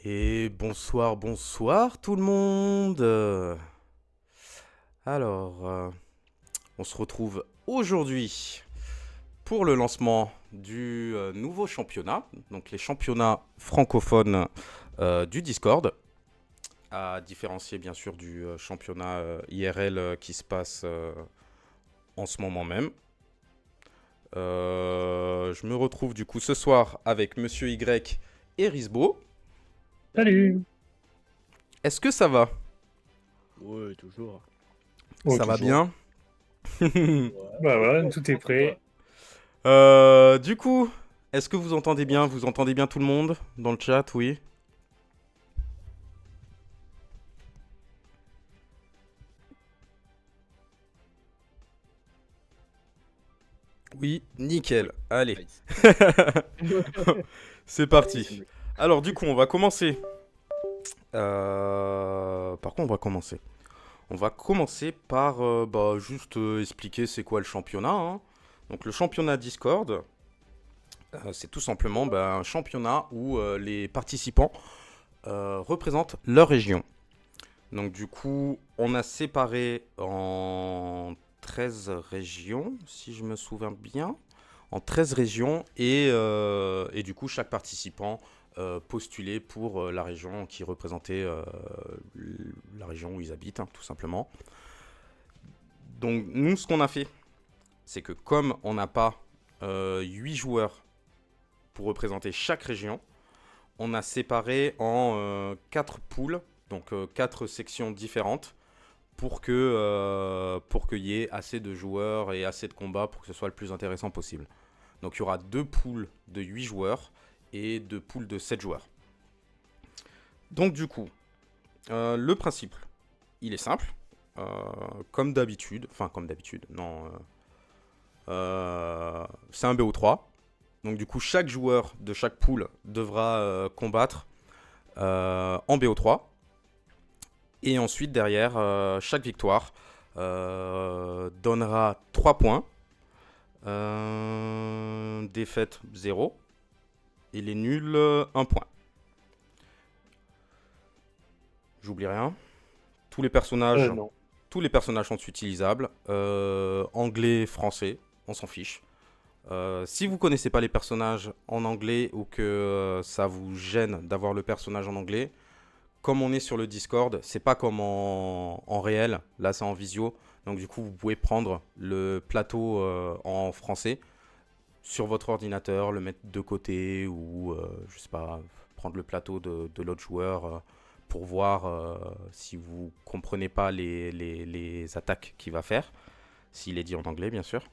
Et bonsoir tout le monde. Alors, on se retrouve aujourd'hui pour le lancement du nouveau championnat, donc les championnats francophones du Discord, à différencier bien sûr du championnat IRL qui se passe en ce moment même. Je me retrouve du coup ce soir avec Monsieur Y et Risbo. Salut! Est-ce que ça va? Ouais, toujours. Oh, Ça va toujours. bien? Ouais, Bah voilà, tout est prêt. Du coup, est-ce que vous entendez bien? Vous entendez bien tout le monde dans le chat? Oui. Oui, nickel. Allez, nice. c'est parti. Alors, du coup, on va commencer. Par quoi on va commencer? On va commencer par juste expliquer c'est quoi le championnat, hein. Donc, le championnat Discord, c'est tout simplement un championnat où les participants représentent leur région. Donc du coup, on a séparé en 13 régions, si je me souviens bien. En 13 régions et du coup, chaque participant postulait pour la région qui représentait la région où ils habitent, hein, tout simplement. Donc nous, ce qu'on a fait, c'est que comme on n'a pas 8 joueurs pour représenter chaque région, on a séparé en 4 poules, donc 4 sections différentes, pour qu'il y ait assez de joueurs et assez de combats pour que ce soit le plus intéressant possible. Donc il y aura 2 poules de 8 joueurs et 2 poules de 7 joueurs. Donc du coup, le principe, il est simple. Comme d'habitude, non, c'est un BO3. Donc du coup, chaque joueur de chaque poule devra combattre en BO3. Et ensuite, derrière, chaque victoire donnera 3 points. Défaite 0. Et les nuls 1 point. J'oublie rien. Tous les personnages, Non. tous les personnages sont utilisables. Anglais, français, on s'en fiche. Si vous connaissez pas les personnages en anglais ou que ça vous gêne d'avoir le personnage en anglais, comme on est sur le Discord, c'est pas comme en réel, là c'est en visio, donc du coup vous pouvez prendre le plateau en français sur votre ordinateur, le mettre de côté ou je sais pas, prendre le plateau de l'autre joueur pour voir si vous comprenez pas les attaques qu'il va faire, s'il est dit en anglais bien sûr.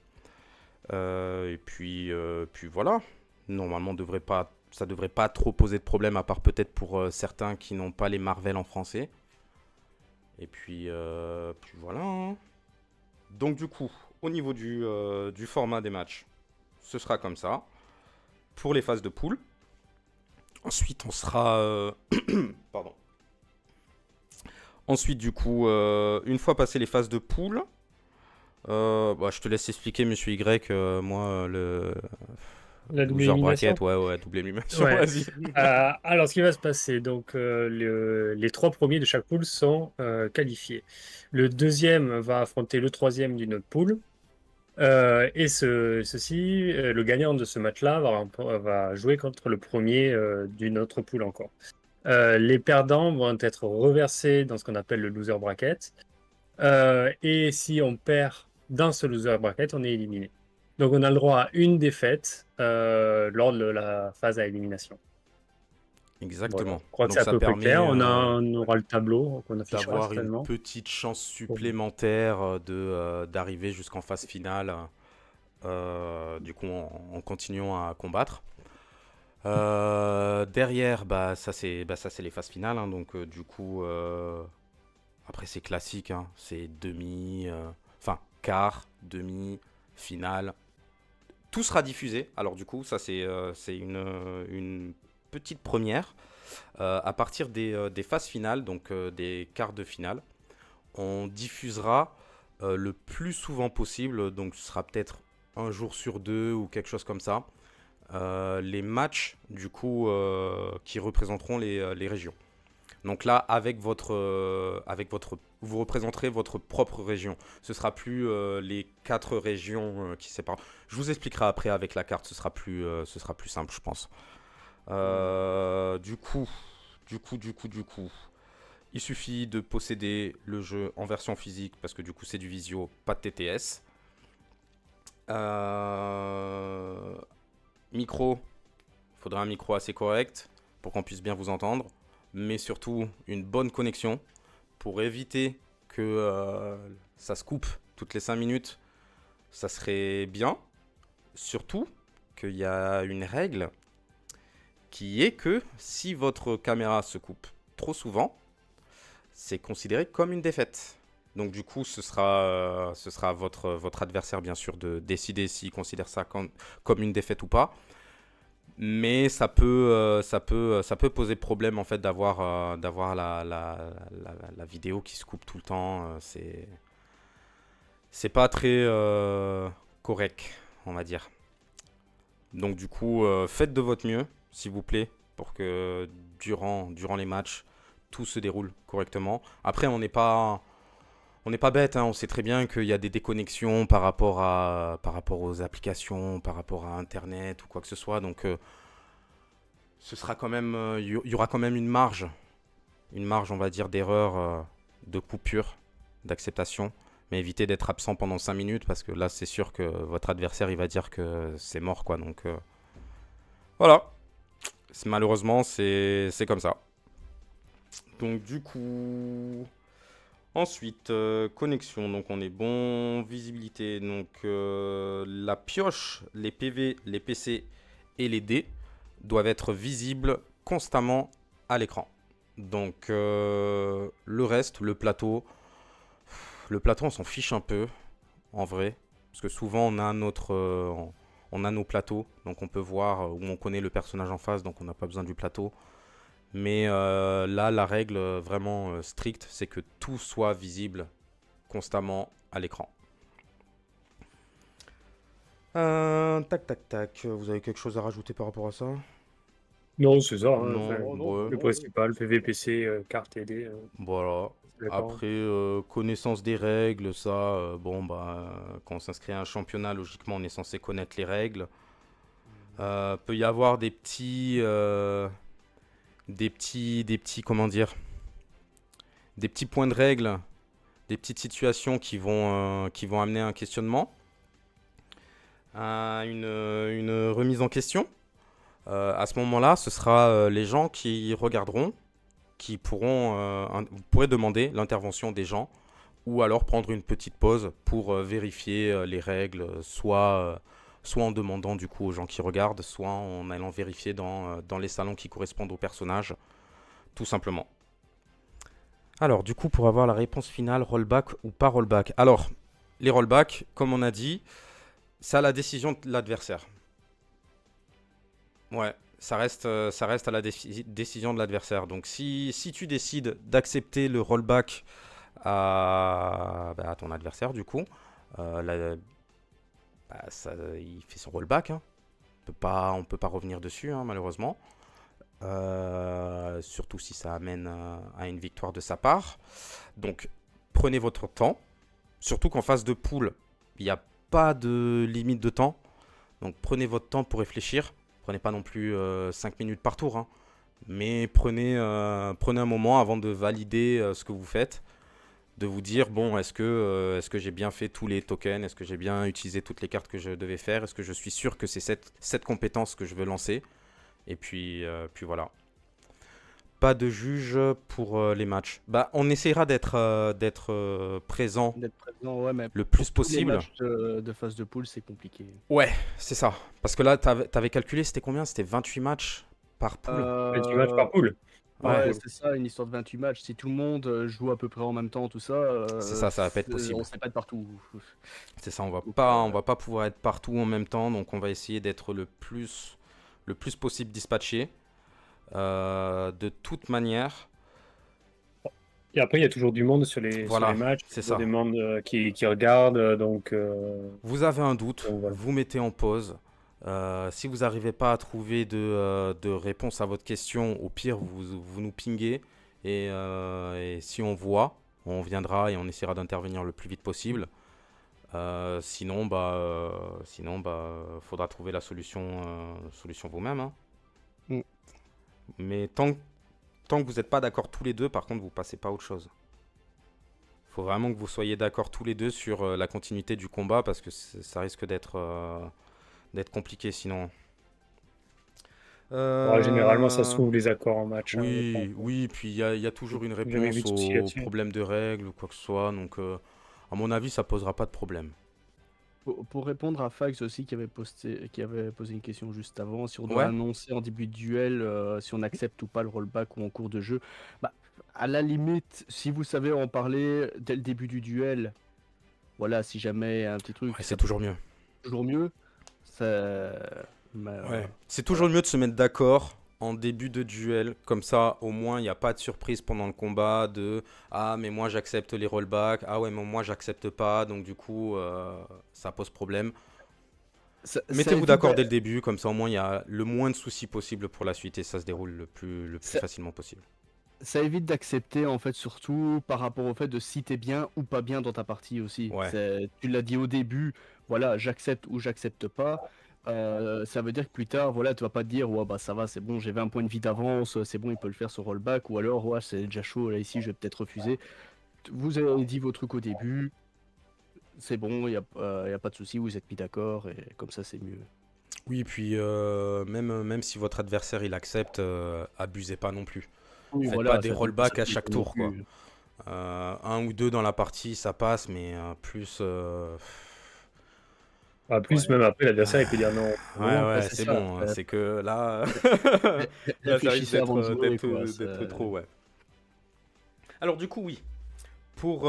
Puis voilà, normalement ça devrait pas trop poser de problème, à part peut-être pour certains qui n'ont pas les Marvel en français. Et puis voilà, hein. Donc du coup, au niveau du format des matchs, ce sera comme ça. Pour les phases de poule. Ensuite, on sera... Pardon. Ensuite, du coup, une fois passé les phases de poule, je te laisse expliquer, monsieur Y, moi, le La double loser élimination? bracket, ouais, double élimination, Ouais. vas-y. Alors, ce qui va se passer, donc les trois premiers de chaque poule sont qualifiés. Le deuxième va affronter le troisième d'une autre poule. Le gagnant de ce match-là va jouer contre le premier d'une autre poule encore. Les perdants vont être reversés dans ce qu'on appelle le loser bracket. Et si on perd dans ce loser bracket, on est éliminé. Donc on a le droit à une défaite lors de la phase à élimination. Voilà, Exactement. je crois que c'est Donc à ça peu près clair. permet On aura le tableau qu'on affichera d'avoir une certainement. petite chance Bon. supplémentaire d'arriver jusqu'en phase finale, du coup en continuant à combattre. Derrière, ça c'est les phases finales, hein, donc du coup après c'est classique, hein, c'est demi, quart, demi, finale. Tout sera diffusé. Alors du coup, ça c'est une petite première. À partir des phases finales, donc des quarts de finale, on diffusera le plus souvent possible. Donc ce sera peut-être un jour sur deux ou quelque chose comme ça. les matchs du coup qui représenteront les régions. Donc là, vous représenterez votre propre région. Ce sera plus les 4 régions qui séparent. Je vous expliquerai après avec la carte, ce sera plus simple, je pense. Du coup, il suffit de posséder le jeu en version physique parce que du coup c'est du visio, pas de TTS. Micro, il faudra un micro assez correct pour qu'on puisse bien vous entendre, mais surtout une bonne connexion pour éviter que ça se coupe toutes les 5 minutes. Ça serait bien, surtout qu'il y a une règle qui est que si votre caméra se coupe trop souvent, c'est considéré comme une défaite. Donc du coup, ce sera votre adversaire, bien sûr, de décider s'il considère ça comme une défaite ou pas. Mais ça peut poser problème, en fait, d'avoir la vidéo qui se coupe tout le temps. C'est pas très correct, on va dire. Donc du coup, faites de votre mieux, s'il vous plaît, pour que durant les matchs, tout se déroule correctement. Après, on n'est pas bête, hein. On sait très bien qu'il y a des déconnexions par rapport aux applications, par rapport à Internet ou quoi que ce soit. Donc, ce sera quand même, il y aura quand même une marge, on va dire, d'erreur, de coupure, d'acceptation. Mais évitez d'être absent pendant 5 minutes parce que là, c'est sûr que votre adversaire, il va dire que c'est mort, quoi. Donc, voilà. Malheureusement, c'est comme ça. Donc, du coup... Ensuite, connexion, donc on est bon. Visibilité, donc la pioche, les PV, les PC et les dés doivent être visibles constamment à l'écran. Donc le reste, le plateau, on s'en fiche un peu, en vrai. Parce que souvent on a on a nos plateaux, donc on peut voir où on connaît le personnage en face, donc on n'a pas besoin du plateau. Mais là, la règle vraiment stricte, c'est que tout soit visible constamment à l'écran. Tac, tac, tac. Vous avez quelque chose à rajouter par rapport à ça? Non, c'est ça, hein, Non, ouais. le principal, PVPC, carte et dés. Voilà. D'accord. Après, connaissance des règles, ça, bon, bah, quand on s'inscrit à un championnat, logiquement, on est censé connaître les règles. Peut y avoir des petits, comment dire, des petits points de règle, des petites situations qui vont amener un questionnement, une remise en question. À ce moment-là, ce sera les gens qui regarderont, qui vous pourrez demander l'intervention des gens, ou alors prendre une petite pause pour vérifier les règles, soit en demandant du coup aux gens qui regardent, soit en allant vérifier dans les salons qui correspondent aux personnages, tout simplement. Alors, du coup, pour avoir la réponse finale, rollback ou pas rollback. Alors, les rollbacks, comme on a dit, c'est à la décision de l'adversaire. Ouais, ça reste à la décision de l'adversaire. Donc, si tu décides d'accepter le rollback à ton adversaire, du coup, il fait son rollback, hein. On peut pas revenir dessus, hein, malheureusement. Surtout si ça amène à une victoire de sa part. Donc, prenez votre temps. Surtout qu'en phase de poule, il n'y a pas de limite de temps. Donc, prenez votre temps pour réfléchir. Prenez pas non plus 5 minutes par tour, hein. Mais prenez un moment avant de valider ce que vous faites. De vous dire, bon, est-ce que j'ai bien fait tous les tokens? Est-ce que j'ai bien utilisé toutes les cartes que je devais faire? Est-ce que je suis sûr que c'est cette compétence que je veux lancer? Et puis voilà. Pas de juge pour les matchs. Bah, on essaiera d'être présent D'être présent, ouais, mais le plus pour tous les possible. matchs de phase de poule, c'est compliqué. Ouais, c'est ça. Parce que là, t'avais calculé, c'était combien? C'était 28 matchs par poule. 28 matchs par poule. Ouais, Ouais. c'est ça, une histoire de 28 matchs. Si tout le monde joue à peu près en même temps, tout ça, C'est ça va pas être possible. on sait pas de partout. C'est ça, on Donc, va pas pouvoir être partout en même temps, donc on va essayer d'être le plus possible dispatché. De toute manière, Et après, il y a toujours du monde sur les Voilà, matchs. c'est Il y a ça. des monde qui regardent. Donc, Vous avez un doute, voilà. vous mettez en pause. Si vous n'arrivez pas à trouver de réponse à votre question, au pire, vous nous pinguez. Et si on voit, on viendra et on essaiera d'intervenir le plus vite possible. Sinon, faudra trouver la solution vous-même, hein. Mm. Mais tant que vous n'êtes pas d'accord tous les deux, par contre, vous passez pas à autre chose. Faut vraiment que vous soyez d'accord tous les deux sur la continuité du combat parce que ça risque d'être compliqué sinon. Généralement, ça se Euh, trouve les accords en match, hein, oui, puis il y a toujours une jamais vu réponse de souci aux là-dessus. problèmes de règles ou quoi que ce soit. Donc, à mon avis, ça posera pas de problème. Pour répondre à Fax aussi qui avait posé une question juste avant, si on doit Ouais, annoncer en début de duel si on accepte ou pas le rollback ou en cours de jeu, bah, à la limite, si vous savez en parler dès le début du duel, voilà, si jamais un petit truc, ouais, c'est ça peut toujours mieux. toujours mieux. Ça, mais, Ouais. C'est voilà. toujours mieux de se mettre d'accord en début de duel. Comme ça, au moins, il n'y a pas de surprise pendant le combat de ah, mais moi j'accepte les rollbacks. Ah, ouais, mais moi j'accepte pas. Donc, du coup, ça pose problème. Ça Mettez-vous évite d'accord dès le début. Comme ça, au moins, il y a le moins de soucis possible pour la suite et ça se déroule le plus ça- facilement possible. ça évite d'accepter en fait surtout par rapport au fait de si t'es bien ou pas bien dans ta partie aussi. Ouais. Tu l'as dit au début, voilà, j'accepte ou j'accepte pas. Ça veut dire que plus tard, voilà, tu vas pas te dire ouais bah ça va, c'est bon, j'ai 20 points de vie d'avance, c'est bon, il peut le faire ce rollback, ou alors ouais c'est déjà chaud là ici, je vais peut-être refuser. Vous avez dit vos trucs au début, c'est bon, y a pas de souci, vous êtes mis d'accord et comme ça c'est mieux. Oui, puis même si votre adversaire il accepte, abusez pas non plus. Oui Faites pas voilà, des ça rollbacks à chaque déconne non tour, quoi. plus. Un ou deux dans la partie, ça passe, mais plus. En plus, même après, l'adversaire, il peut dire non. Ouais, Non. Ouais, ouais, c'est c'est ça. bon, hein. C'est que là, là, ça risque Réfléchissez avant de d'être jouer d'être quoi. d'être trop, ouais. Alors du coup, oui, pour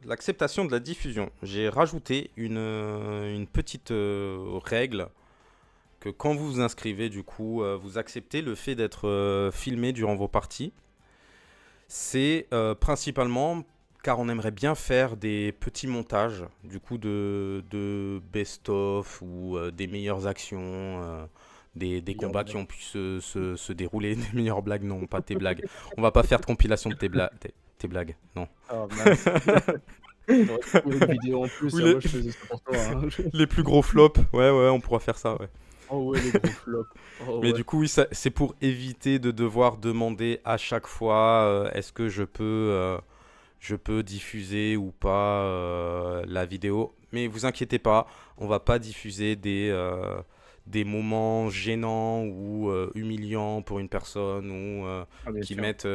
l'acceptation de la diffusion, j'ai rajouté une petite règle que quand vous vous inscrivez, du coup, vous acceptez le fait d'être filmé durant vos parties. C'est principalement car on aimerait bien faire des petits montages, du coup, de best-of ou des meilleures actions, des Meilleur combats qui blague. ont pu se dérouler, des meilleures blagues, non, pas tes blagues. On va pas faire de compilation de tes blagues, non. Ah mince. J'aurais pu trouver une vidéo en plus Oui, et moi je faisais ça pour toi, hein. les plus gros flops, ouais, ouais, on pourra faire ça, ouais. Oh ouais, les gros flops. Oh Mais ouais. du coup, oui, c'est pour éviter de devoir demander à chaque fois est-ce que je peux diffuser ou pas la vidéo. Mais vous inquiétez pas, on va pas diffuser des moments gênants ou humiliants pour une personne ou Ah, bien qui sûr. mettent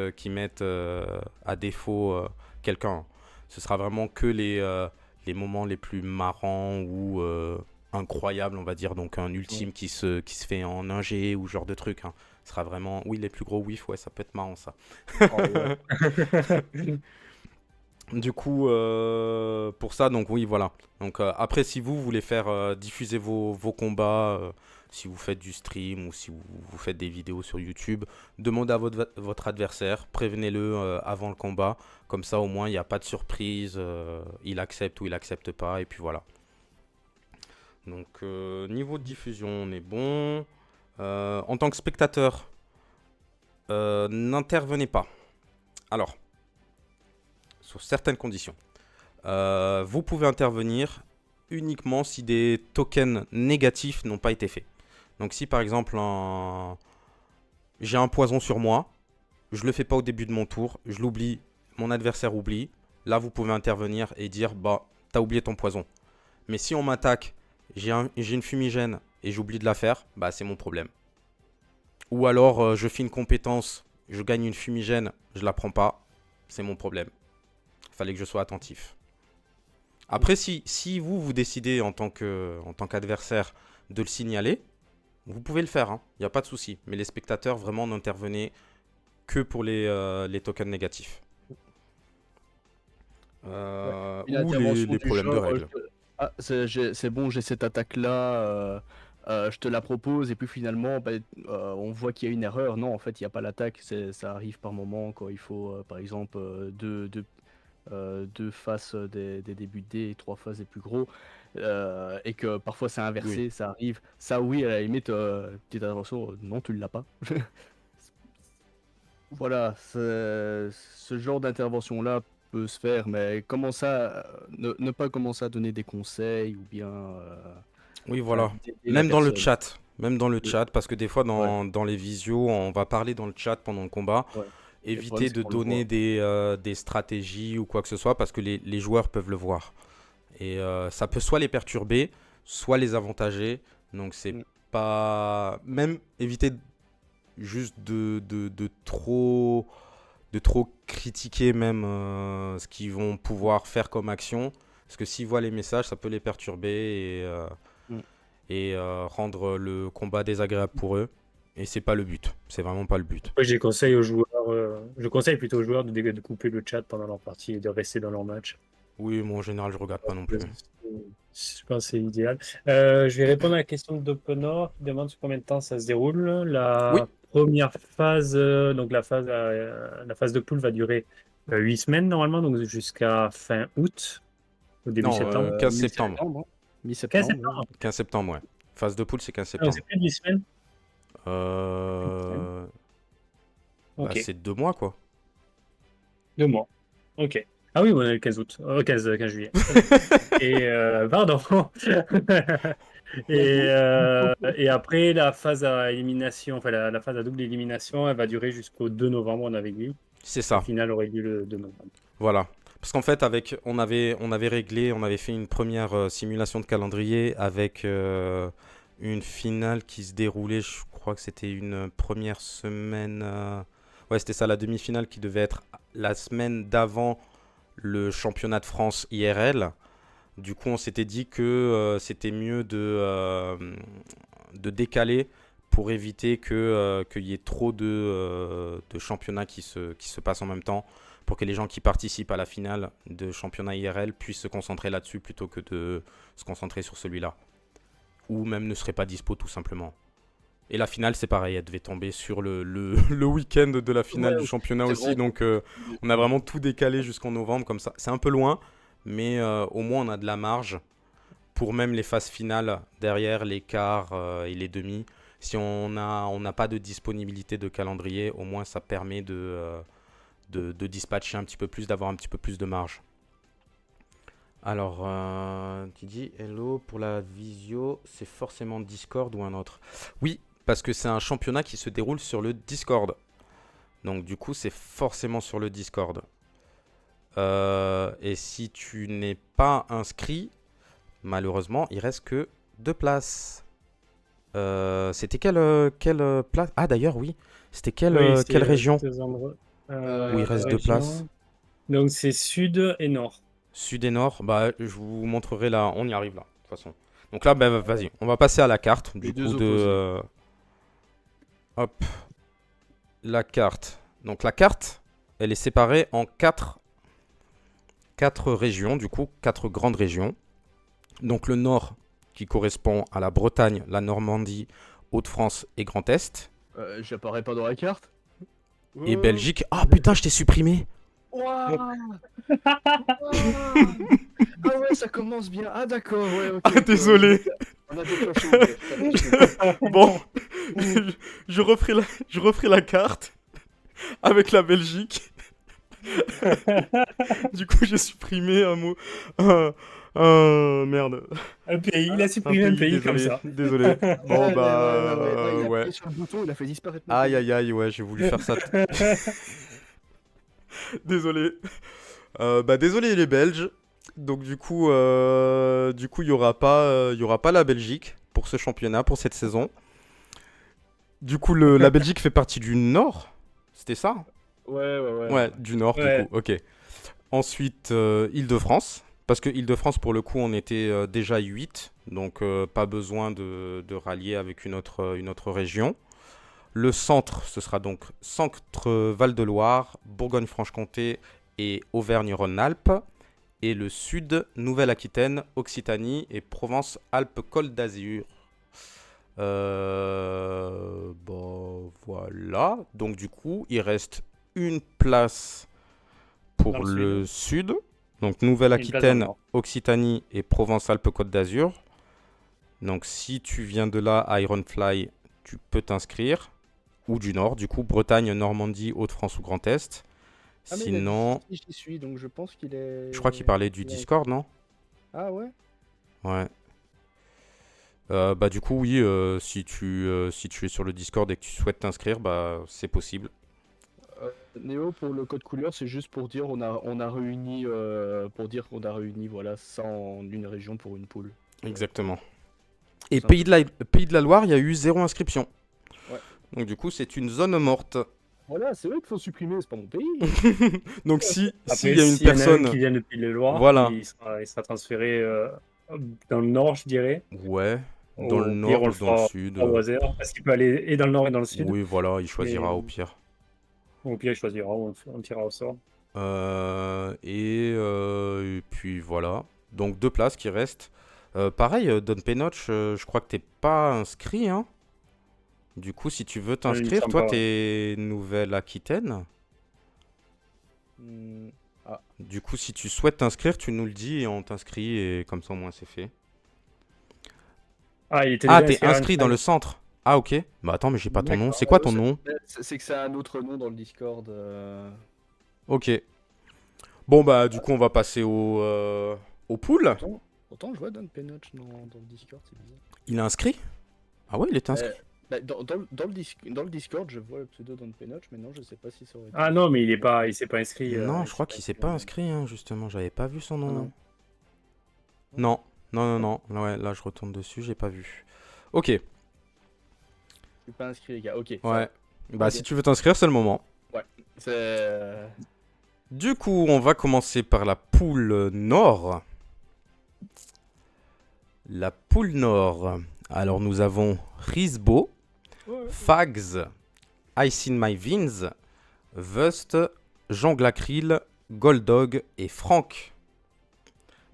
à défaut quelqu'un. Ce sera vraiment que les moments les plus marrants ou incroyables, on va dire. Donc un Ouais. ultime qui se fait en 1G ou ce genre de truc, hein. Ce sera vraiment, oui, les plus gros whiffs, ouais, ça peut être marrant ça. Oh ouais. Du coup, pour ça, donc oui, voilà. Donc après, si vous voulez faire diffuser vos combats, si vous faites du stream ou si vous faites des vidéos sur YouTube, demandez à votre adversaire, prévenez-le avant le combat. Comme ça, au moins, il n'y a pas de surprise. Il accepte ou il accepte pas. Et puis voilà. Donc, niveau de diffusion, on est bon. En tant que spectateur, n'intervenez pas. Alors, sur certaines conditions. Vous pouvez intervenir uniquement si des tokens négatifs n'ont pas été faits. Donc si par exemple j'ai un poison sur moi, je le fais pas au début de mon tour, je l'oublie, mon adversaire oublie, là vous pouvez intervenir et dire bah t'as oublié ton poison. Mais si on m'attaque, j'ai une fumigène et j'oublie de la faire, bah c'est mon problème. Ou alors je fais une compétence, je gagne une fumigène, je la prends pas, c'est mon problème. Fallait que je sois attentif. Après, si vous décidez en tant qu'adversaire de le signaler, vous pouvez le faire, hein. Il n'y a pas de souci. Mais les spectateurs, vraiment, n'intervenez que pour les tokens négatifs. Ouais. Une Ou intervention les du problèmes de genre, règles. ah, c'est bon, j'ai cette attaque-là, je te la propose, et puis finalement, bah, on voit qu'il y a une erreur. Non, en fait, il n'y a pas l'attaque, ça arrive par moment quand il faut, par exemple, deux faces des débuts de dés et trois faces des plus gros. et que parfois c'est inversé, Oui. ça arrive. Ça, oui, à la limite, petite intervention, non, tu l'as pas. Voilà, ce genre d'intervention-là peut se faire, mais comment ça, ne pas commencer à donner des conseils ou bien Oui, enfin, voilà. d'aider la Même dans le personne. chat. Même dans le Oui, chat, parce que des fois, ouais, dans les visios, on va parler dans le chat pendant le combat. ouais. Le problème, Éviter c'est de qu'on le donner voit. des stratégies ou quoi que ce soit, parce que les joueurs peuvent le voir. Et ça peut soit les perturber, soit les avantager. Donc, c'est Mm. pas. Même éviter juste de trop critiquer même ce qu'ils vont pouvoir faire comme action. Parce que s'ils voient les messages, ça peut les perturber Mm. et rendre le combat désagréable pour eux. Et c'est pas le but. C'est vraiment pas le but. Moi, je conseille plutôt aux joueurs de couper le chat pendant leur partie et de rester dans leur match. Oui, moi en général, je regarde pas non plus. Je pense que c'est idéal. Je vais répondre à la question d'Openor qui demande sur combien de temps ça se déroule. Oui, La première phase, donc la phase de poule va durer 8 semaines normalement, donc jusqu'à fin août, au début non, septembre. 15 septembre. Mi-septembre, hein. 15 Mi-septembre, ouais. septembre? 15 septembre, ouais. Phase de poule, c'est 15 Ah, donc septembre. c'est plus de 8 semaines? Euh... Bah, Ok, c'est 2 mois, quoi. 2 mois. Ok. Ah oui, on est le 15 août. 15 juillet. Ok. Et pardon. Et après, la phase à élimination, enfin la phase à double élimination, elle va durer jusqu'au 2 novembre, on avait dit. C'est La ça, finale aurait lieu le 2 novembre. voilà. Parce qu'en fait, on avait fait une première simulation de calendrier avec une finale qui se déroulait, je crois que c'était une première semaine. Ouais, c'était ça, la demi-finale qui devait être la semaine d'avant le championnat de France IRL. Du coup, on s'était dit que c'était mieux de décaler pour éviter qu'il y ait trop de championnats qui se passent en même temps, pour que les gens qui participent à la finale de championnat IRL puissent se concentrer là-dessus plutôt que de se concentrer sur celui-là. Ou même ne seraient pas dispo tout simplement. Et la finale, c'est pareil, elle devait tomber sur le week-end de la finale du Ouais, championnat c'est aussi. vrai. Donc, on a vraiment tout décalé jusqu'en novembre comme ça. C'est un peu loin, mais au moins on a de la marge pour même les phases finales derrière, les quarts et les demi. Si on n'a pas de disponibilité de calendrier, au moins ça permet de dispatcher un petit peu plus, d'avoir un petit peu plus de marge. Alors, tu dis hello pour la visio, c'est forcément Discord ou un autre? Oui, parce que c'est un championnat qui se déroule sur le Discord. Donc du coup, c'est forcément sur le Discord. Et si tu n'es pas inscrit, malheureusement, il reste que 2 places. C'était quelle place? Ah d'ailleurs, oui. C'était quelle, Oui, euh, c'est quelle région deux endroits. où il reste 2 places? Région. Donc c'est sud et nord. Sud et nord. Bah, je vous montrerai là. On y arrive là, de toute façon. Donc là, bah, vas-y. On va passer à la carte. Du Les coup, deux opposés. hop, la carte. Donc la carte, elle est séparée en quatre régions. Du coup, 4 grandes régions. Donc le nord qui correspond à la Bretagne, la Normandie, Hauts-de-France et Grand Est. J'apparais pas dans la carte. Et Belgique. Ah putain, je t'ai supprimé. Ouah. Ah ouais, ça commence bien. Ah d'accord, ouais, ok. Ah, Ok, désolé. on a déclenché une guerre, ça marche mieux. Bon, je referai la carte avec la Belgique. Du coup, j'ai supprimé un mot. Merde. Un pays, il a Un supprimé un pays comme désolé, ça. désolé. Bon, Ouais, ouais, ouais. Là, il a ouais. appuyé sur le bouton, il a fait disparaître mon Aïe, pays. aïe, aïe, ouais, j'ai voulu faire ça. Désolé. Bah, désolé les Belges. Donc, il y aura pas la Belgique pour ce championnat, pour cette saison. Du coup, la Belgique fait partie du Nord. C'était ça? Ouais. Ouais, du Nord, du coup, Ouais. ok. Ensuite, Île-de-France. Parce que Île-de-France, pour le coup, on était déjà 8. Donc, pas besoin de rallier avec une autre région. Le centre, ce sera donc Centre Val-de-Loire, Bourgogne-Franche-Comté et Auvergne-Rhône-Alpes. Et le sud, Nouvelle-Aquitaine, Occitanie et Provence-Alpes-Côte d'Azur. Bon, voilà. Donc, du coup, il reste une place Dans pour le sud. le sud. Donc Une place dans le Nouvelle-Aquitaine, Nord. Occitanie et Provence-Alpes-Côte d'Azur. Donc si tu viens de là, Ironfly, tu peux t'inscrire. Ou du Nord, du coup, Bretagne, Normandie, Hauts-de-France ou Grand Est. Ah, mais il a dit Sinon, si j'y suis, donc je pense qu'il est. je crois qu'il parlait du il est- Discord, non? Ah ouais? Ouais. Bah du coup, oui, si tu es sur le Discord et que tu souhaites t'inscrire, bah c'est possible. Néo, pour le code couleur, c'est juste pour dire on a réuni voilà ça en une région pour une poule. Exactement. Et Simple. Pays de la Loire, il y a eu 0 inscription. Ouais. Donc du coup, c'est une zone morte. Voilà, c'est eux qu'il faut supprimer, c'est pas mon pays. Donc s'il Après, y a une s'il y en a un personne... qui vient depuis le Loire, Voilà. il sera transféré dans le Nord, je dirais. Ouais, dans le Au nord pire, on ou le dans le fera sud. au hasard, parce qu'il peut aller et dans le Nord et dans le Sud. Oui, voilà, il choisira Mais au pire. au pire, il choisira, on tirera au sort. Et puis voilà. Donc 2 places qui restent. Pareil, Don Penotch, je crois que t'es pas inscrit, hein. Du coup, si tu veux Il me t'inscrire, semble toi, pas. t'es Nouvelle-Aquitaine. Hmm, Ah, Du coup, si tu souhaites t'inscrire, tu nous le dis et on t'inscrit et comme ça au moins c'est fait. Ah, il était Ah, déjà t'es inscrit à inscrit dans le Ironfly. centre. Ah, ok. Bah attends, mais j'ai pas ton nom. d'accord. C'est quoi ton nom? C'est que c'est un autre nom dans le Discord. Ok. Bon, bah du coup, on va passer au pool. Pourtant, je vois Don Penotch dans le Discord, c'est bizarre. Il est inscrit? Ah ouais, il est inscrit. Dans le Discord, je vois le pseudo Don Penotch, mais non, je sais pas si ça aurait été. Ah non, mais il s'est pas inscrit. Non, il je s'est crois pas qu'il s'est inscrit pas en- inscrit, hein, justement. J'avais pas vu son nom. non. Non, non, non, non. Ouais, là, je retourne dessus, j'ai pas vu. Ok, Je suis pas inscrit, les gars. Ok, ça ouais. va. Bah, Ok. si tu veux t'inscrire, c'est le moment. C'est. Du coup, on va commencer par la poule Nord. La poule Nord. Alors, nous avons Risbo, Fags, Ice in My Veins, Vust, Jean Glacryl, Goldog et Franck.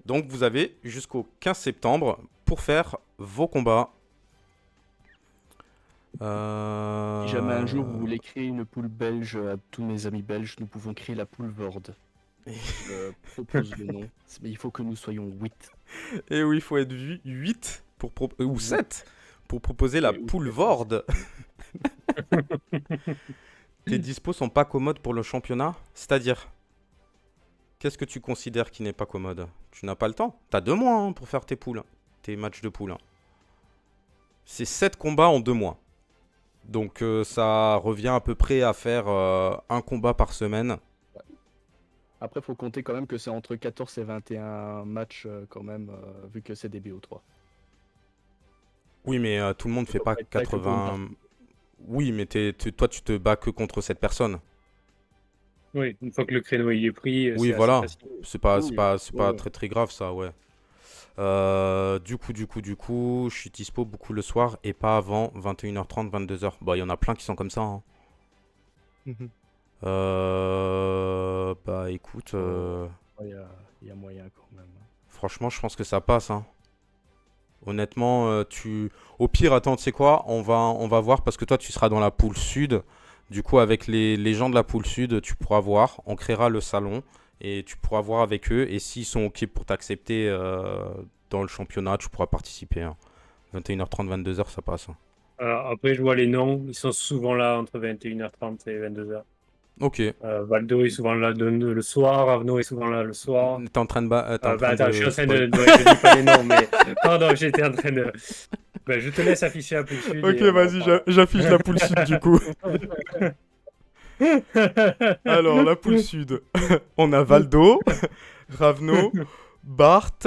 Donc, vous avez jusqu'au 15 septembre pour faire vos combats. Si jamais un jour vous voulez créer une poule belge à tous mes amis belges, nous pouvons créer la poule Vord. Je propose le nom. Mais il faut que nous soyons 8. Et oui, il faut être 8 ou 7 pour proposer la Oui, ou poule sept, Vord. Tes dispos sont pas commodes pour le championnat? C'est-à-dire, qu'est-ce que tu considères qui n'est pas commode? Tu n'as pas le temps? T'as 2 mois hein, pour faire tes poules, tes matchs de poules. C'est 7 combats en 2 mois. Donc ça revient à peu près à faire un combat par semaine. Après, faut compter quand même que c'est entre 14 et 21 matchs quand même, vu que c'est des BO3. Oui, mais tout le monde fait faut pas pas être prêt que pour une 80... Oui, mais toi, tu te bats que contre cette personne. Oui, une fois que le créneau il est pris, Oui, c'est assez voilà. facile. C'est pas, Oui, c'est pas ouais. très très grave ça, ouais. Du coup, je suis dispo beaucoup le soir et pas avant 21h30, 22h. Bah, il y en a plein qui sont comme ça. Hein. Bah, écoute, Il y a moyen quand même. franchement, je pense que ça passe. Hein. Honnêtement, au pire, attends, tu sais quoi? On va voir parce que toi, tu seras dans la poule sud. Du coup, avec les gens de la poule sud, tu pourras voir. On créera le salon et tu pourras voir avec eux. Et s'ils sont OK pour t'accepter dans le championnat, tu pourras participer. Hein. 21h30, 22h, ça passe. Hein. Après, je vois les noms, ils sont souvent là entre 21h30 et 22h. Ok. Valdo est souvent là le soir, Avno est souvent là le soir. T'es en train de... t'es en train Attends, de je suis en train spoil. ouais, je dis pas les noms, mais pardon, j'étais en train de. Ben, je te laisse afficher la poule sud. Ok, et on en vas-y, reparle. j'affiche la poule sud du coup. Alors, la poule sud. On a Valdo, Ravno, Bart,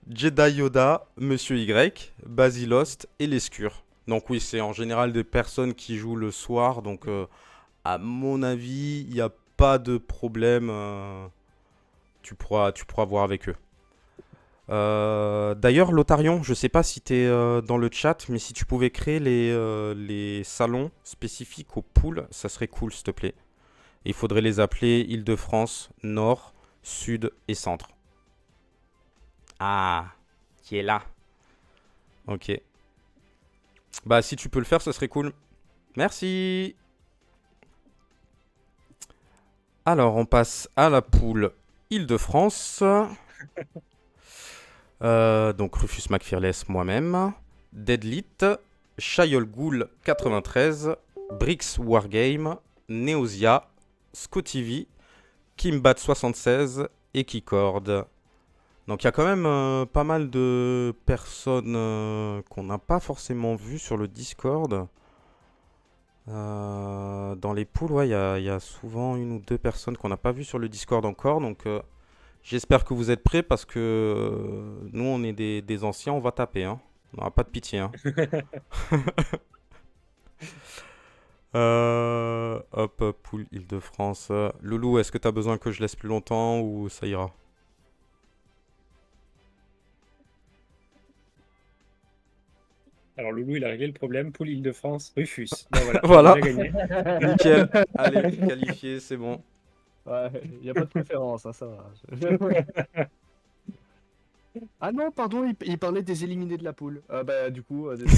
Jedi Yoda, Monsieur Y, Basilost et Lescure. Donc oui, c'est en général des personnes qui jouent le soir. Donc à mon avis, il n'y a pas de problème. Tu pourras voir avec eux. D'ailleurs, Lotharion, je sais pas si tu es dans le chat, mais si tu pouvais créer les salons spécifiques aux poules, ça serait cool, s'il te plaît. Il faudrait les appeler Île-de-France, Nord, Sud et Centre. Ah, qui est là. Ok. Bah, si tu peux le faire, ce serait cool. Merci. Alors, on passe à la poule Île-de-France. Donc Rufus McFearless, moi-même. Deadlit, Shayol Ghoul 93, Brix Wargame, Neosia, Scotty V, Kimbat 76 et Keycord. Donc il y a quand même pas mal de personnes qu'on n'a pas forcément vues sur le Discord. Dans les poules, ouais, il y a souvent une ou deux personnes qu'on n'a pas vues sur le Discord encore. Donc j'espère que vous êtes prêts parce que nous, on est des anciens, on va taper. Hein. On n'aura pas de pitié. Hein. Hop, poule Île-de-France. Loulou, est-ce que tu as besoin que je laisse plus longtemps ou ça ira? Alors, Loulou, il a réglé le problème. Poule Île-de-France, Rufus. Ben voilà, Voilà. on a gagné. Nickel. Allez, qualifié, c'est bon. Ouais, il n'y a pas de préférence, hein, ça va. Ah non, pardon, il parlait des éliminés de la poule. Bah, du coup, désolé.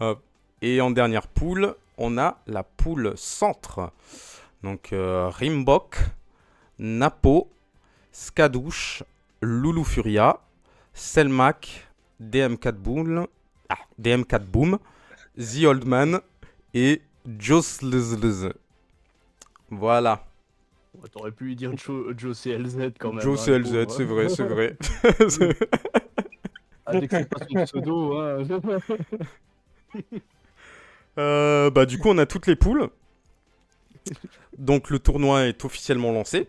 Hop. Et en dernière poule, on a la poule centre. Donc Rimbok, Napo, Skadouche, Loulou Furia, Selmac, DM4 Boom, DM4 Boom, The Old Man et Joslzlz. Voilà. Ouais, t'aurais pu lui dire Joe CLZ quand même. Joe hein, le CLZ, pauvre, c'est hein. vrai, c'est vrai. Ah, dès que c'est pas son pseudo, hein. Bah du coup, on a toutes les poules. Donc le tournoi est officiellement lancé.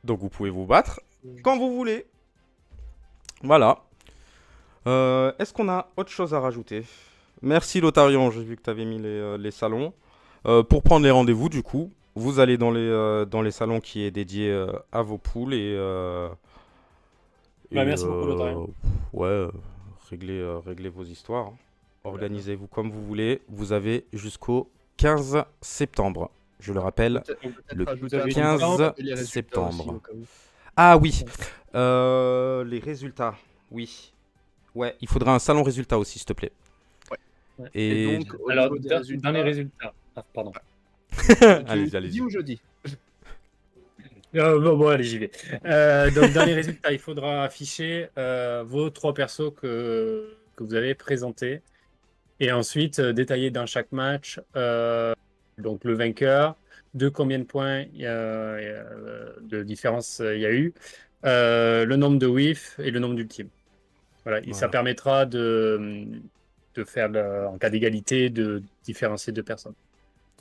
Donc vous pouvez vous battre quand vous voulez. Voilà. Est-ce qu'on a autre chose à rajouter? Merci Lotharion, j'ai vu que tu avais mis les salons. Pour prendre les rendez-vous, du coup, vous allez dans les salons qui est dédié à vos poules Bah, merci beaucoup, Lotharion. Ouais, réglez vos histoires. Hein. Organisez-vous comme vous voulez. Vous avez jusqu'au 15 septembre. Je le rappelle, le 15 septembre. Ah oui, les résultats, oui. Ouais, il faudra un salon résultat aussi, s'il te plaît. Ouais. Et donc, au Alors, niveau des dans les résultats. Ah, pardon. allez-y, tu allez-y. dis ou je dis? Bon, allez, j'y vais. Donc, dans les résultats, il faudra afficher vos 3 persos que vous avez présentés. Et ensuite, détailler dans chaque match donc le vainqueur, de combien de points de différence il y a eu, le nombre de whiffs et le nombre d'ultimes. Voilà. Et ça Voilà. permettra de faire, en cas d'égalité, de différencier 2 personnes.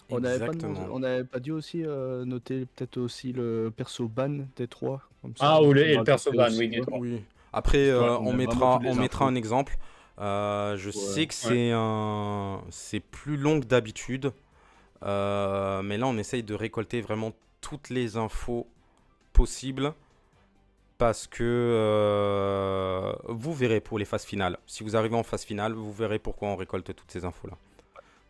On n'avait Exactement. pas dû aussi noter peut-être aussi le perso ban des 3. Comme ça, Ah, on et le va perso ajouter ban, aussi, oui, des ouais. 3. Oui. Après, Histoire qu'on on ait vraiment mettra, toutes les on mettra infos. un exemple. Je sais que c'est plus long que d'habitude. Mais là, on essaye de récolter vraiment toutes les infos possibles. Parce que vous verrez pour les phases finales. Si vous arrivez en phase finale, vous verrez pourquoi on récolte toutes ces infos-là.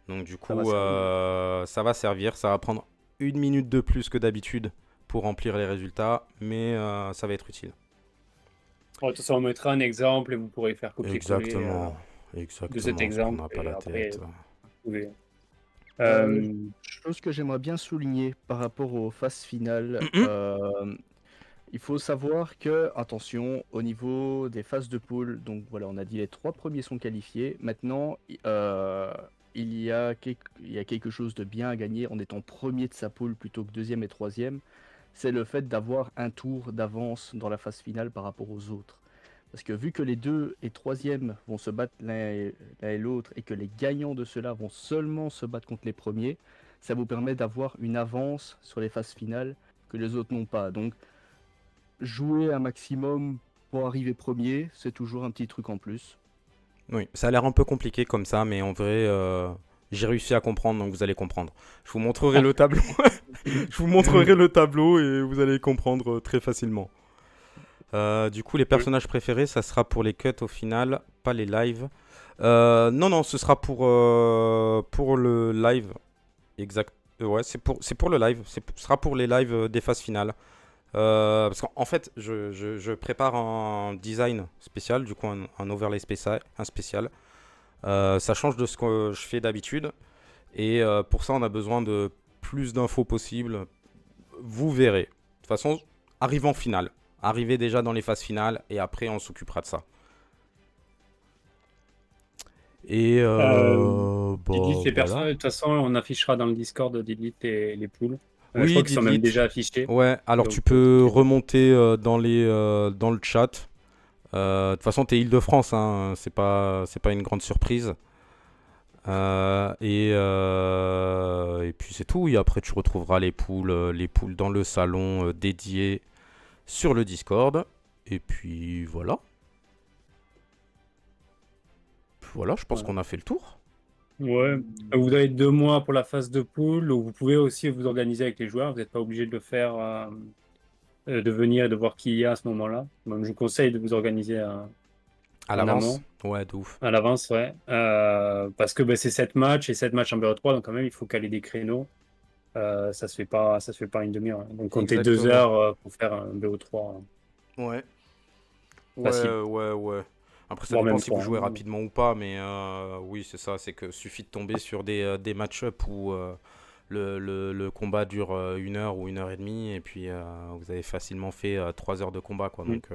Donc du Ça va coup, servir. ça va servir. Ça va prendre 1 minute de plus que d'habitude pour remplir les résultats. Mais ça va être utile. Bon, de toute façon, on mettra un exemple et vous pourrez faire copier-coller Exactement. de cet Exactement. On se exemple. prendra pas Et la après, tête. vous pouvez. Chose que j'aimerais bien souligner par rapport aux phases finales, il faut savoir que, attention, au niveau des phases de poule, donc voilà, on a dit les 3 premiers sont qualifiés. Maintenant, il y a quelque chose de bien à gagner en étant premier de sa poule plutôt que deuxième et troisième. C'est le fait d'avoir un tour d'avance dans la phase finale par rapport aux autres. Parce que vu que les 2 et 3e vont se battre l'un et l'autre et que les gagnants de cela vont seulement se battre contre les premiers, ça vous permet d'avoir une avance sur les phases finales que les autres n'ont pas. Donc, jouer un maximum pour arriver premier, c'est toujours un petit truc en plus. Oui, ça a l'air un peu compliqué comme ça, mais en vrai, j'ai réussi à comprendre, donc vous allez comprendre. Je vous montrerai le tableau. Je vous montrerai le tableau et vous allez comprendre très facilement. Du coup, les personnages préférés, ça sera pour les cuts au final, pas les lives. Non, ce sera pour le live. Exact. Ouais, c'est pour le live. Ce sera pour les lives des phases finales. Parce qu'en fait, je prépare un design spécial, du coup un overlay spécial. Ça change de ce que je fais d'habitude. Et pour ça, on a besoin de plus d'infos possibles. vous verrez. De toute façon, arrive en finale. Arrivez déjà dans les phases finales et après, on s'occupera de ça. Et Dites les personnes, voilà. de toute façon, on affichera dans le Discord d'Elite les poules. Je Oui, crois qu'ils sont même Didlit. déjà affichés. Ouais, alors Donc, tu peux tout est bon. remonter dans le chat. De toute façon, t'es Île-de-France, hein, c'est pas une grande surprise. Et puis c'est tout. Et après, tu retrouveras les poules dans le salon dédié sur le Discord. Et puis voilà. Voilà, je pense Voilà. qu'on a fait le tour. Ouais. Vous avez 2 mois pour la phase de poule, ou vous pouvez aussi vous organiser avec les joueurs. Vous n'êtes pas obligé de le faire, de venir et de voir qui il y a à ce moment-là. Même, je vous conseille de vous organiser À en l'avance. amont, Ouais, de ouf. à l'avance, ouais. Parce que c'est 7 matchs et 7 matchs en BO3, donc quand même, il faut caler des créneaux. Ça se fait pas en une demi-heure, hein. Donc, comptez 2 Exactement. heures pour faire un BO3 Ouais. facile, Ouais. Après, ça voire dépend même si vous 3. jouez rapidement ou pas, mais oui, c'est ça. C'est que suffit de tomber sur des match-up où le combat dure 1 heure ou 1 heure et demie, et puis vous avez facilement fait 3 heures de combat, quoi. Donc,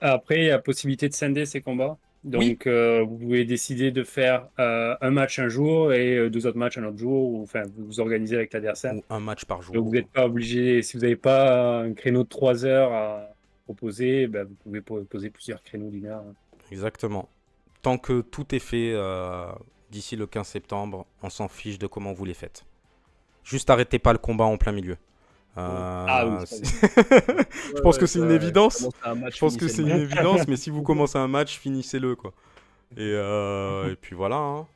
Après, il y a possibilité de scinder ces combats. oui, Donc, vous pouvez décider de faire un match un jour et 2 autres matchs un autre jour, ou enfin, vous vous organisez avec l'adversaire. ou un match par Donc, vous jour. n'êtes pas obligé, si vous n'avez pas un créneau de 3 heures à proposer, ben, vous pouvez poser plusieurs créneaux d'une heure. Exactement. Tant que tout est fait d'ici le 15 septembre, on s'en fiche de comment vous les faites. Juste arrêtez pas le combat en plein milieu. Ah oui, c'est Je pense que c'est une évidence. Commencer un match, Je pense que finissez c'est le une match. évidence, mais si vous commencez un match, finissez-le, quoi. Et puis voilà, hein.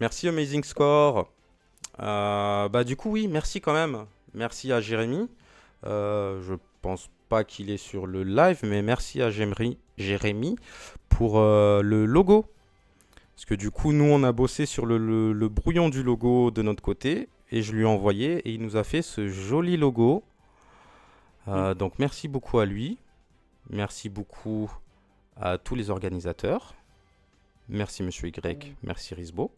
Merci Amazing Score. Bah du coup oui, merci quand même. Merci à Jérémy. Je pense pas qu'il est sur le live, mais merci à Jérémy pour le logo. Parce que du coup, nous, on a bossé sur le brouillon du logo de notre côté. Et je lui ai envoyé et il nous a fait ce joli logo. Donc merci beaucoup à lui. Merci beaucoup à tous les organisateurs. Merci Monsieur Y. Merci Risbo.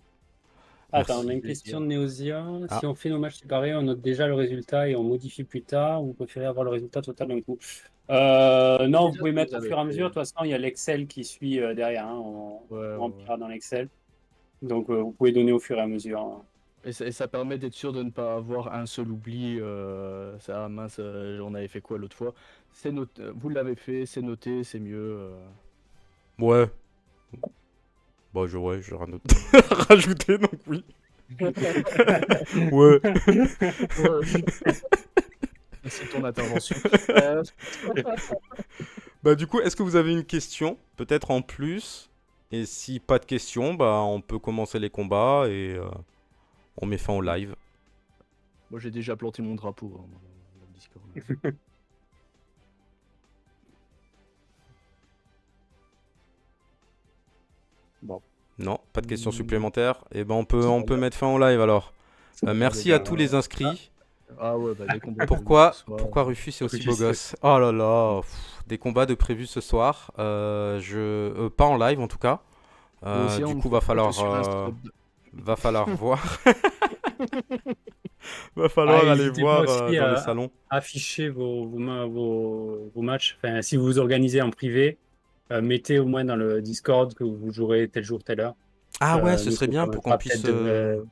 Attends, on a une Merci. question de Néosia. Ah. Si on fait nos matchs séparés, on note déjà le résultat et on modifie plus tard, ou vous préférez avoir le résultat total d'un coup? Non, vous Déjà, pouvez ce que mettre vous au avez fur et à fait. mesure. De toute façon, il y a l'Excel qui suit derrière, hein. Ouais, On ouais. remplira dans l'Excel. Donc, vous pouvez donner au fur et à mesure, hein. Et ça permet d'être sûr de ne pas avoir un seul oubli. Ça, mince, on avait fait quoi l'autre fois? C'est noté, vous l'avez fait, c'est noté, c'est mieux. Ouais. Bon, je rajouter, donc oui. Ouais. C'est ton intervention. Bah du coup, est-ce que vous avez une question? Peut-être en plus. Et si pas de question, bah on peut commencer les combats et on met fin au live. Moi, j'ai déjà planté mon drapeau hein, dans le Discord. Bon. Non, pas de questions supplémentaires. Et ben on peut mettre fin au live alors. Merci à tous les inscrits. Ah ouais, bah des combats. Pourquoi ce soir. Rufus est aussi Rufus, beau gosse? Oh là là, des combats de prévus ce soir. Pas en live en tout cas. Moi aussi, Du on coup, me fait pote sur va falloir voir. Va falloir aller n'hésitez voir pas aussi dans les salons. afficher vos matchs. Enfin, si vous vous organisez en privé, mettez au moins dans le Discord que vous jouerez tel jour, telle heure. Ah ouais, ce Nous, serait ça bien pour qu'on permettra puisse peut-être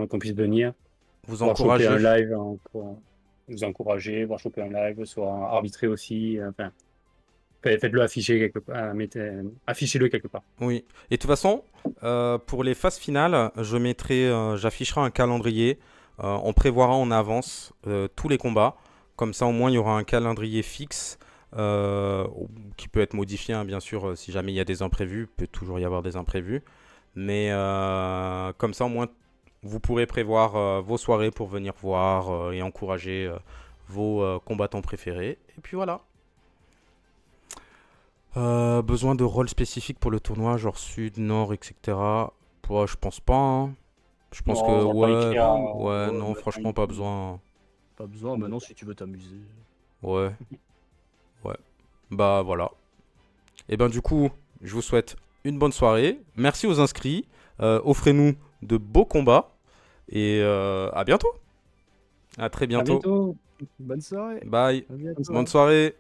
qu'on puisse venir, vous voir choper un encourager. live, vous encourager, voir choper un live, soit arbitrer aussi. Enfin, faites-le afficher quelque part. Affichez-le quelque part. Oui. Et de toute façon, pour les phases finales, j'afficherai un calendrier. On prévoira en avance tous les combats. Comme ça, au moins, il y aura un calendrier fixe qui peut être modifié, hein, bien sûr, si jamais il y a des imprévus. Il peut toujours y avoir des imprévus. Mais comme ça, au moins, vous pourrez prévoir vos soirées pour venir voir et encourager vos combattants préférés. Et puis voilà. Besoin de rôle spécifique pour le tournoi, genre sud, nord, etc. Ouais, je pense pas, hein. Je pense Non, que on va pas écrire, ouais, non, on va franchement, pas pas besoin. Pas besoin, maintenant si tu veux t'amuser. Ouais, ouais. Bah voilà. Et ben du coup, je vous souhaite une bonne soirée. Merci aux inscrits. Offrez-nous de beaux combats. Et à bientôt. À très À bientôt. bientôt. Bonne soirée. Bye. À bientôt. Bonne soirée.